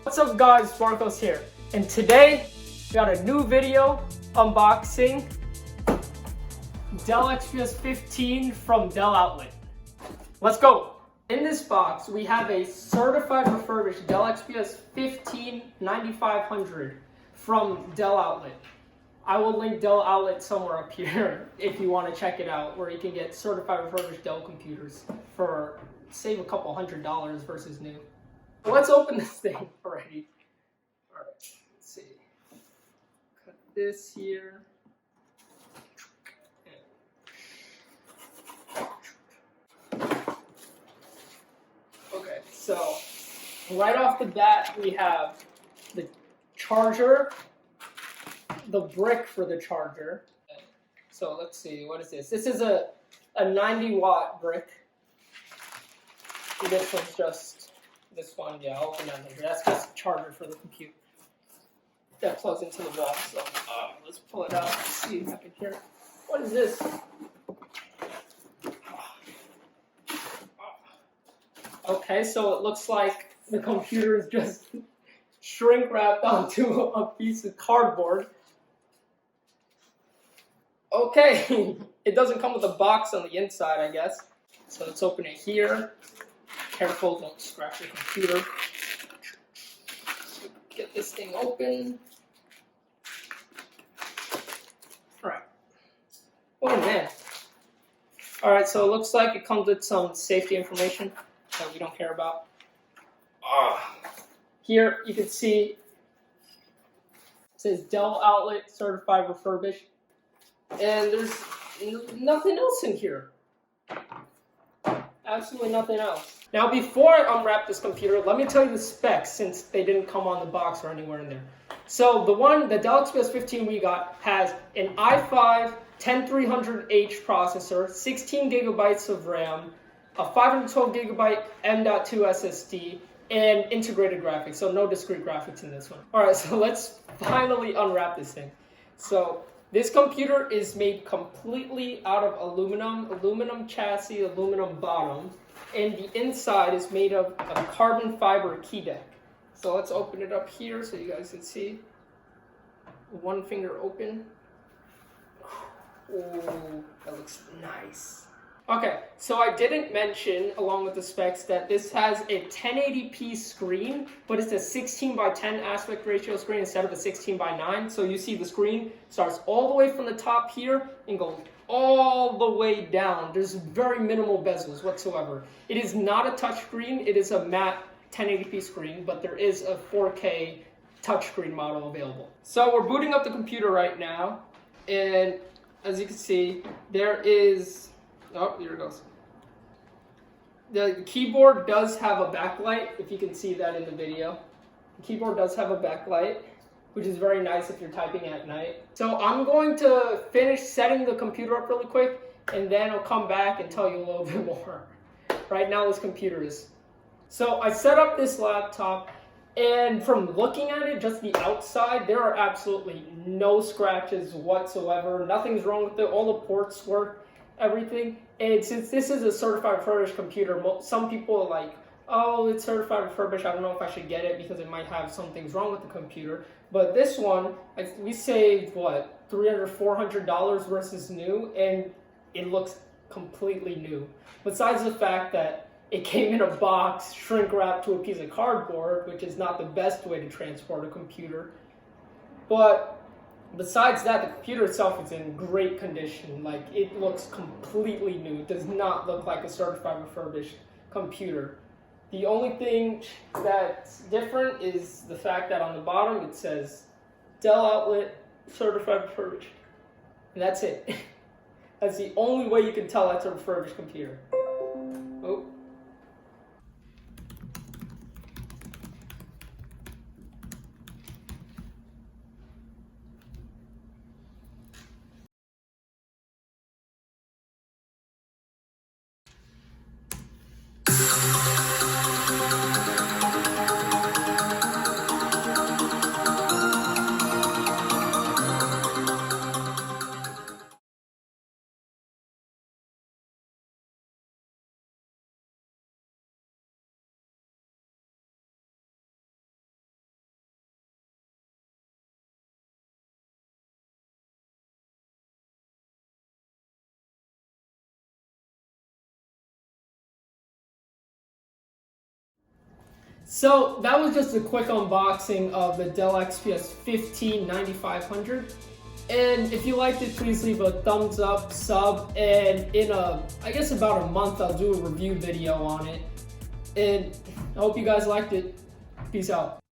What's up guys, Marcos here, and today we got a new video unboxing Dell XPS 15 from Dell Outlet. Let's go! In this box we have a certified refurbished Dell XPS 15 9500 from Dell Outlet. I will link Dell Outlet somewhere up here if you want to check it out, where you can get certified refurbished Dell computers for save a couple $100 versus new. Let's open this thing already. Alright, let's see. Cut this here. Okay, so right off the bat we have the charger, the brick for the charger. So let's see, what is this? This is a 90-watt brick. This one's just this one, yeah, I'll open that later. That's just a charger for the computer that plugs into the wall. So let's pull it out and see if I can hear it. What is this? Okay, so it looks like the computer is just shrink wrapped onto a piece of cardboard. Okay, it doesn't come with a box on the inside, I guess. So let's open it here. Careful, don't scratch your computer. Get this thing open. Alright. Oh man. Alright, so it looks like it comes with some safety information that we don't care about. Here you can see it says Dell Outlet Certified Refurbished. And there's nothing else in here. Absolutely nothing else. Now before I unwrap this computer, let me tell you the specs since they didn't come on the box or anywhere in there. So the Dell XPS 15 we got has an i5 10300H processor, 16 gigabytes of RAM, a 512 gigabyte M.2 SSD, and integrated graphics, so no discrete graphics in this one. Alright, so let's finally unwrap this thing. So this computer is made completely out of aluminum chassis, aluminum bottom, and the inside is made of a carbon fiber key deck. So let's open it up here so you guys can see. One finger open. Oh, that looks nice. Okay, so I didn't mention, along with the specs, that this has a 1080p screen, but it's a 16:10 aspect ratio screen instead of a 16:9. So you see the screen starts all the way from the top here and goes all the way down. There's very minimal bezels whatsoever. It is not a touchscreen. It is a matte 1080p screen, but there is a 4K touchscreen model available. So we're booting up the computer right now, and as you can see, there is... Oh, here it goes. The keyboard does have a backlight, if you can see that in the video. The keyboard does have a backlight, which is very nice if you're typing at night. So I'm going to finish setting the computer up really quick, and then I'll come back and tell you a little bit more. Right now this computer is... So I set up this laptop, and from looking at it, just the outside, there are absolutely no scratches whatsoever. Nothing's wrong with it. All the ports work. Everything. And since this is a certified refurbished computer, some people are like, oh, it's certified refurbished, I don't know if I should get it because it might have some things wrong with the computer. But this one, we saved what, $300, $400 versus new, and it looks completely new. Besides the fact that it came in a box shrink wrapped to a piece of cardboard, which is not the best way to transport a computer. But besides that, the computer itself is in great condition. Like, it looks completely new. It does not look like a certified refurbished computer. The only thing that's different is the fact that on the bottom it says Dell Outlet Certified Refurbished. And that's it. That's the only way you can tell that's a refurbished computer. Oh. So that was just a quick unboxing of the Dell XPS 15 9500. And if you liked it, please leave a thumbs up, sub, and in I guess about a month, I'll do a review video on it. And I hope you guys liked it. Peace out.